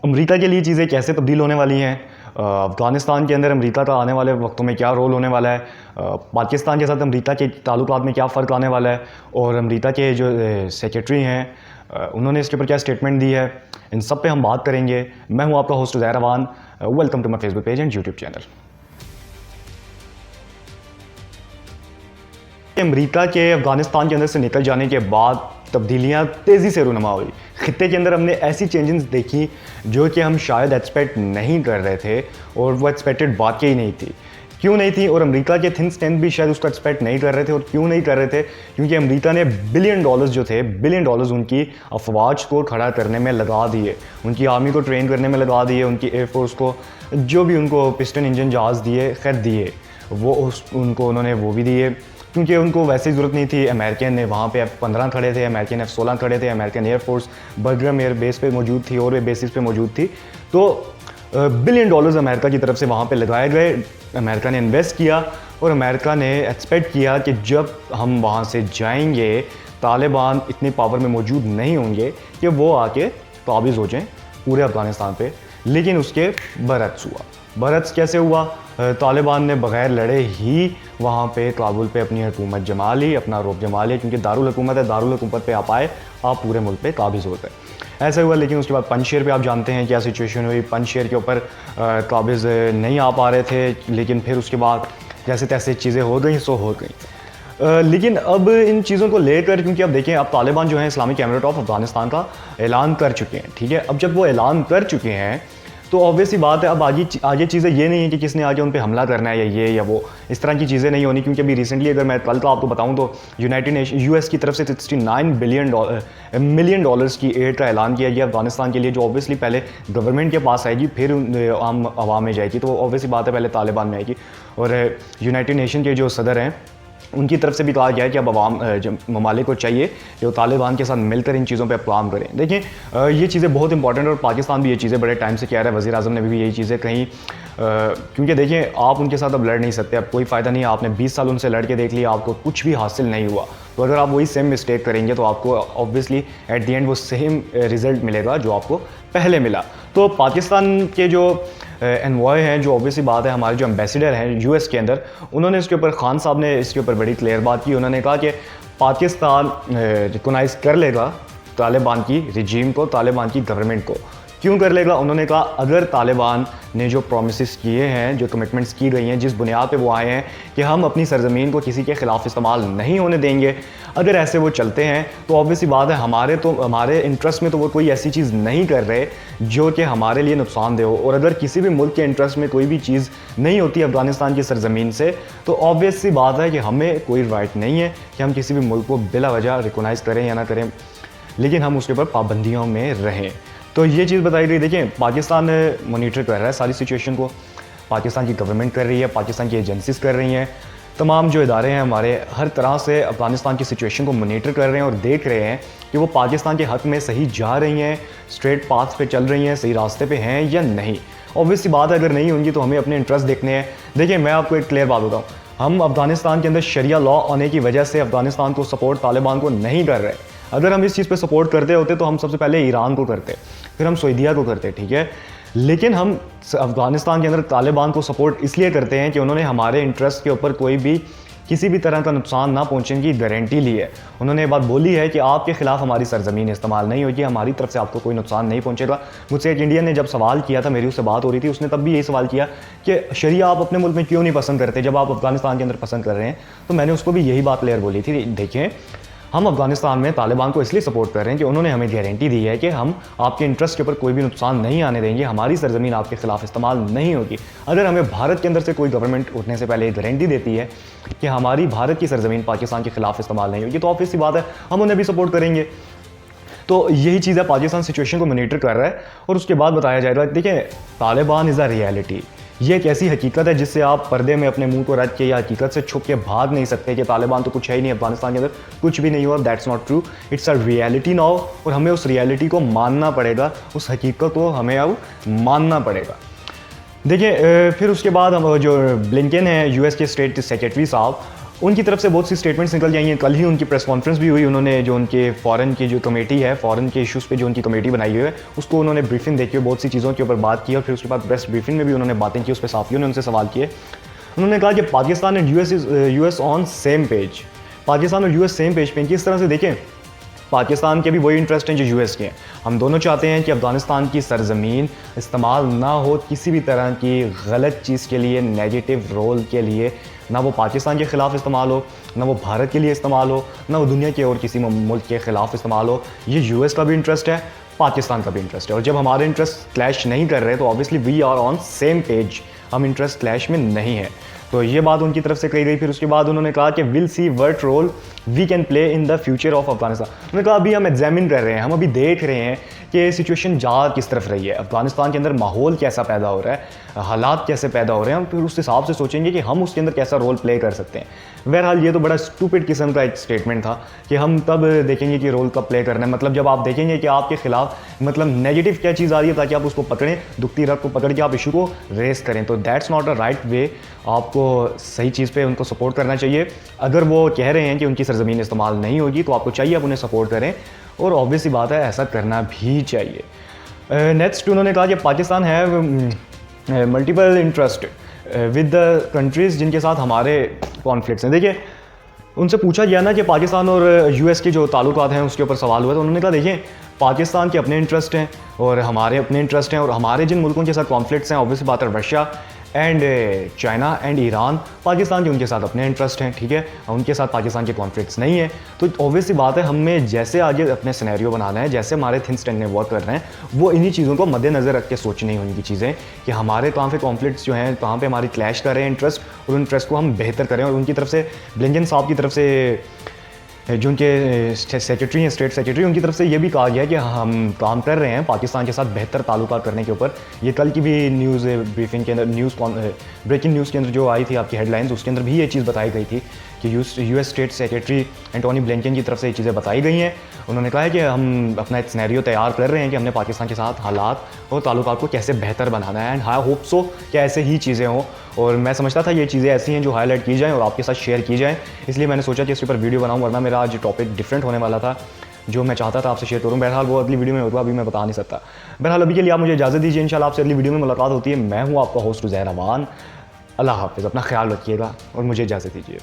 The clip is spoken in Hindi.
अमेरिका के लिए चीज़ें कैसे तब्दील होने वाली हैं, अफ़गानिस्तान के अंदर अमेरिका का आने वाले वक्तों में क्या रोल होने वाला है, पाकिस्तान के साथ अमेरिका के ताल्लुकात में क्या फ़र्क आने वाला है, और अमेरिका के जो सेक्रेटरी हैं उन्होंने इसके ऊपर क्या स्टेटमेंट दी है, इन सब पे हम बात करेंगे। मैं हूं आपका host Zahar Awan. Welcome to my Facebook page and YouTube channel. America के अफ़गानिस्तान के अंदर से निकल जाने के बाद तब्दीलियाँ तेज़ी से रूनुमा हुई। ख़ित्ते के अंदर हमने ऐसी चेंजेस देखी जो कि हम शायद एक्सपेक्ट नहीं कर रहे थे, और वो एक्सपेक्टेड बात ही नहीं थी। क्यों नहीं थी, और अमेरिका के थिंक टैंक भी शायद उसको एक्सपेक्ट नहीं कर रहे थे। और क्यों नहीं कर रहे थे? क्योंकि अमेरिका ने बिलियन डॉलर्स जो थे, बिलियन डॉलर्स उनकी अफवाज को खड़ा करने में लगा दिए, उनकी आर्मी को ट्रेन करने में लगा दिए, उनकी एयरफोर्स को जो भी उनको पिस्टन इंजन जहाज़ दिए, खैर दिए वो उनको उन्होंने वो भी दिए, क्योंकि उनको वैसे ही ज़रूरत नहीं थी। अमेरिकन ने वहाँ पे F-15 खड़े थे, अमेरिकन F-16 खड़े थे, अमेरिकन एयरफोर्स बर्गम एयर बेस पे मौजूद थी और वे बेसिस पे मौजूद थी। तो बिलियन डॉलर्स अमेरिका की तरफ से वहाँ पे लगाए गए, अमेरिका ने इन्वेस्ट किया, और अमेरिका ने एक्सपेक्ट किया कि जब हम वहाँ से जाएंगे तालिबान इतनी पावर में मौजूद नहीं होंगे कि वो आके काबिज़ हो जाएँ पूरे अफ़गानिस्तान पे। लेकिन उसके बरक्स हुआ। बरक्स कैसे हुआ? तालिबान ने बग़ैर लड़े ही वहाँ पे काबुल पे अपनी हुकूमत जमा ली, अपना रोब जमा लिया, क्योंकि दारुल हुकूमत है, दारुल हुकूमत पे आप आए, आप पूरे मुल्क पे काबिज़ होते हैं। ऐसा हुआ। लेकिन उसके बाद पंजशेर पे आप जानते हैं क्या सिचुएशन हुई। पंजशेर के ऊपर काबिज़ नहीं आ पा रहे थे, लेकिन फिर उसके बाद जैसे तैसे चीज़ें हो गई सो हो गई। लेकिन अब इन चीज़ों को लेकर, क्योंकि अब देखें, अब तालिबान जो है इस्लामिक एमिरेट ऑफ अफ़गानिस्तान का ऐलान कर चुके हैं, ठीक है। अब जब वो ऐलान कर चुके हैं तो ऑब्वियस सी बात है, अब आगे चीज़ें ये नहीं है कि किसने आके उन पे हमला करना है या ये या वो, इस तरह की चीज़ें नहीं होनी। क्योंकि अभी रिसेंटली अगर मैं कल का आपको बताऊं तो यूनाइटेड नेशन यूएस की तरफ से 69 मिलियन डॉलर्स की एड का ऐलान किया गया अफगानिस्तान के लिए, जो ऑब्वियसली पहले गवर्नमेंट के पास आएगी, फिर आम आवाम में जाएगी। तो ऑब्वियस सी बात है, पहले तालिबान में आएगी। और यूनाइटेड नेशन के जो सदर हैं उनकी तरफ से भी कहा गया है कि अब अवाम ममालिक को चाहिए कि वो तालिबान के साथ मिलकर इन चीज़ों पे काम करें। देखिए ये चीज़ें बहुत इंपॉर्टेंट है, और पाकिस्तान भी ये चीज़ें बड़े टाइम से कह रहा है, वज़ीर आज़म ने भी यही चीज़ें कहीं। क्योंकि देखिए, आप उनके साथ अब लड़ नहीं सकते, अब कोई फ़ायदा नहीं है। आपने 20 साल उनसे लड़ के देख लिया, आपको कुछ भी हासिल नहीं हुआ। तो अगर आप वही सेम मिस्टेक करेंगे तो आपको ऑब्वियसली एट द एंड वो सेम रिज़ल्ट मिलेगा जो आपको पहले मिला। तो पाकिस्तान के जो एनवॉय हैं, जो ऑब्वियसली बात है, हमारे जो एम्बेसडर हैं यूएस के अंदर, उन्होंने इसके ऊपर, खान साहब ने इसके ऊपर बड़ी क्लियर बात की। उन्होंने कहा कि पाकिस्तान रिकॉग्नाइज़ कर लेगा तालिबान की रिजीम को, तालिबान की गवर्नमेंट को। क्यों कर लेगा? उन्होंने कहा अगर तालिबान ने जो प्रोमिस किए हैं, जो कमिटमेंट्स की गई हैं, जिस बुनियाद पे वो आए हैं कि हम अपनी सरजमीन को किसी के ख़िलाफ़ इस्तेमाल नहीं होने देंगे, अगर ऐसे वो चलते हैं तो ऑब्वियसली बात है हमारे इंटरेस्ट में तो वो कोई ऐसी चीज़ नहीं कर रहे जो कि हमारे लिए नुकसानदेह हो। और अगर किसी भी मुल्क के इंटरेस्ट में कोई भी चीज़ नहीं होती अफ़गानिस्तान की सरजमीन से, तो ऑब्वियस सी बात है कि हमें कोई राइट नहीं है कि हम किसी भी मुल्क को बिला वजह रिकॉग्नाइज़ करें या ना करें, लेकिन हम उसके ऊपर पाबंदियों में रहें। तो ये चीज़ बताई गई। देखिए, पाकिस्तान मॉनिटर कर रहा है सारी सिचुएशन को, पाकिस्तान की गवर्नमेंट कर रही है, पाकिस्तान की एजेंसीज़ कर रही हैं, तमाम जो इदारे हैं हमारे हर तरह से अफ़गानिस्तान की सिचुएशन को मॉनिटर कर रहे हैं और देख रहे हैं कि वो पाकिस्तान के हक़ में सही जा रही हैं, स्ट्रेट पाथ पे चल रही हैं, सही रास्ते पे हैं या नहीं। ऑब्वियसली बात है, अगर नहीं होंगी तो हमें अपने इंटरेस्ट देखने हैं। देखिए, मैं आपको एक क्लियर बात बताऊँ, हम अफ़गानिस्तान के अंदर शरिया लॉ आने की वजह से अफ़गानिस्तान को सपोर्ट तालिबान को नहीं कर रहे। अगर हम इस चीज़ पे सपोर्ट करते होते तो हम सबसे पहले ईरान को करते, फिर हम सऊदीया को करते, ठीक है। लेकिन हम अफ़गानिस्तान के अंदर तालिबान को सपोर्ट इसलिए करते हैं कि उन्होंने हमारे इंटरेस्ट के ऊपर कोई भी किसी भी तरह का नुकसान ना पहुंचने की गारंटी ली है। उन्होंने ये बात बोली है कि आपके खिलाफ हमारी सरजमीन इस्तेमाल नहीं होगी, हमारी तरफ से आपको कोई नुकसान नहीं पहुंचेगा। मुझसे एक इंडियन ने जब सवाल किया था, मेरी उससे बात हो रही थी, उसने तब भी यही सवाल किया कि शरिया आप अपने मुल्क में क्यों नहीं पसंद करते जब आप अफ़गानिस्तान के अंदर पसंद कर रहे हैं। तो मैंने उसको भी यही बात क्लियर बोली थी। देखें, हम अफ़गानिस्तान में तालिबान को इसलिए सपोर्ट कर रहे हैं कि उन्होंने हमें गारंटी दी है कि हम आपके इंटरेस्ट के ऊपर कोई भी नुकसान नहीं आने देंगे, हमारी सरजमीन आपके खिलाफ इस्तेमाल नहीं होगी। अगर हमें भारत के अंदर से कोई गवर्नमेंट उठने से पहले गारंटी देती है कि हमारी भारत की सरजमीन पाकिस्तान के खिलाफ इस्तेमाल नहीं होगी, तो ऑब्वियस सी बात है हम उन्हें भी सपोर्ट करेंगे। तो यही चीज़ है, पाकिस्तान सिचुएशन को मॉनिटर कर रहा है और उसके बाद बताया जाएगा। देखिए, तालिबान इज़ अ रियलिटी। ये एक ऐसी हकीकत है जिससे आप पर्दे में अपने मुंह को रख के या हकीकत से छुप के भाग नहीं सकते कि तालिबान तो कुछ है ही नहीं, अफगानिस्तान के अंदर कुछ भी नहीं हुआ। That's not true, it's a reality now, और हमें उस रियलिटी को मानना पड़ेगा, उस हकीकत को हमें अब मानना पड़ेगा। देखिए, फिर उसके बाद हम जो ब्लिंकन है, यूएस के स्टेट सेक्रेटरी साहब, उनकी तरफ से बहुत सी स्टेटमेंट्स निकल जाएंगी। कल ही उनकी प्रेस कॉन्फ्रेंस भी हुई, उन्होंने जो उनके फ़ॉरेन की जो कमेटी है, फ़ॉरेन के इशूज़ पे जो उनकी कमेटी बनाई हुई है, उसको उन्होंने ब्रीफिंग देखी, बहुत सी चीज़ों के ऊपर बात की और फिर उसके बाद प्रेस ब्रीफिंग में भी उन्होंने बातें की, उस पर साफियों ने उनसे सवाल किए। उन्होंने कहा कि Pakistan and US on same page, Pakistan और यूएस सेम पेज पे। किस तरह से देखें, पाकिस्तान के भी वही इंटरेस्ट हैं जो यूएस के हैं। हम दोनों चाहते हैं कि अफ़गानिस्तान की सरज़मीन इस्तेमाल ना हो किसी भी तरह की गलत चीज़ के लिए, नेगेटिव रोल के लिए, ना वो पाकिस्तान के ख़िलाफ़ इस्तेमाल हो, ना वो भारत के लिए इस्तेमाल हो, ना वो दुनिया के और किसी मुल्क के ख़िलाफ़ इस्तेमाल हो। ये यूएस का भी इंटरेस्ट है, पाकिस्तान का भी इंटरेस्ट है, और जब हमारे इंटरेस्ट क्लैश नहीं कर रहे तो obviously we are on same page, हम इंटरेस्ट क्लैश में नहीं है। तो ये बात उनकी तरफ से कही गई। फिर उसके बाद उन्होंने कहा कि will see what role we can play in the future of Afghanistan. उन्होंने कहा अभी हम एग्जामिन कर रहे हैं, हम अभी देख रहे हैं कि सिचुएशन जा किस तरफ रही है, अफगानिस्तान के अंदर माहौल कैसा पैदा हो रहा है, हालात कैसे पैदा हो रहे हैं, हम फिर उस हिसाब से सोचेंगे कि हम उसके अंदर कैसा रोल प्ले कर सकते हैं। बहरहाल ये तो बड़ा स्टूपिड किस्म का एक स्टेटमेंट था कि हम तब देखेंगे कि रोल कब प्ले करना है, मतलब जब आप देखेंगे कि आपके खिलाफ मतलब नेगेटिव क्या चीज़ आ रही है ताकि आप उसको पकड़ें, दुखती रग को पकड़ के आप इशू को रेस करें। तो that's not a right way. आपको सही चीज़ पे उनको सपोर्ट करना चाहिए। अगर वो कह रहे हैं कि उनकी सरजमीन इस्तेमाल नहीं होगी तो आपको चाहिए आप उन्हें सपोर्ट करें, और ऑब्वियस सी बात है ऐसा करना भी चाहिए। नेक्स्ट उन्होंने कहा कि पाकिस्तान है multiple interest with the countries जिनके साथ हमारे कॉन्फ्लिक्ट्स हैं। देखिए, उनसे पूछा गया ना कि पाकिस्तान और यूएस के जो ताल्लुकात हैं उसके ऊपर सवाल हुआ, तो उन्होंने कहा देखिए पाकिस्तान के अपने इंटरेस्ट हैं और हमारे अपने इंटरेस्ट हैं, और हमारे जिन मुल्कों के साथ कॉन्फ्लिक्ट्स हैं ऑब्वियसली बात है Russia and China and Iran, Pakistan के उनके साथ अपने इंटरेस्ट हैं, ठीक है, उनके साथ पाकिस्तान के कॉन्फ्लिक्ट्स नहीं है। तो ऑब्वियसली बात है हमें जैसे आगे अपने सिनेरियो बनाना है, जैसे हमारे थिंक टैंक में वर्क कर रहे हैं, वो इन्हीं चीज़ों को मद्देनज़र रख के सोचनी है उनकी चीज़ें कि हमारे कहाँ पे कॉन्फ्लिक्ट्स जो हैं, कहाँ पे हमारी क्लैश कर रहे हैं इंटरेस्ट, और उन इंटरेस्ट को हम बेहतर करें। और उनकी तरफ से ब्लिंकन साहब की तरफ से जो उनके सेक्रेटरी हैं, स्टेट सेक्रेटरी, उनकी तरफ से ये भी कहा गया कि हम काम कर रहे हैं पाकिस्तान के साथ बेहतर ताल्लुकात करने के ऊपर। ये कल की भी न्यूज़ ब्रीफिंग के अंदर, ब्रेकिंग न्यूज़ के अंदर जो आई थी आपकी हेडलाइंस, उसके अंदर भी ये चीज़ बताई गई थी कि US state secretary Antony Blinken की तरफ से ये चीज़ें बताई गई हैं। उन्होंने कहा है कि हम अपना एक सिनेरियो तैयार कर रहे हैं कि हमने पाकिस्तान के साथ हालात और ताल्लुकात को कैसे बेहतर बनाना है, एंड आई होप सो कि ऐसे ही चीज़ें हों। और मैं समझता था ये चीज़ें ऐसी हैं जो हाईलाइट की जाएँ और आपके साथ शेयर की जाएँ, इसलिए मैंने सोचा कि इसके ऊपर वीडियो बनाऊँ, वरना मेरा आज टॉपिक डिफरेंट होने वाला था जो मैं चाहता था आपसे शेयर करूँ। बहरहाल वो अगली वीडियो में होगा, अभी मैं बता नहीं सकता। बहरहाल अभी के लिए आप मुझे इजाज़त दीजिए, इंशाल्लाह आपसे अगली वीडियो में मुलाकात होती है। मैं हूँ आपका होस्ट उज़ैर अमान। अल्लाह हाफ़िज़, अपना ख्याल रखिएगा और मुझे इजाज़त दीजिए।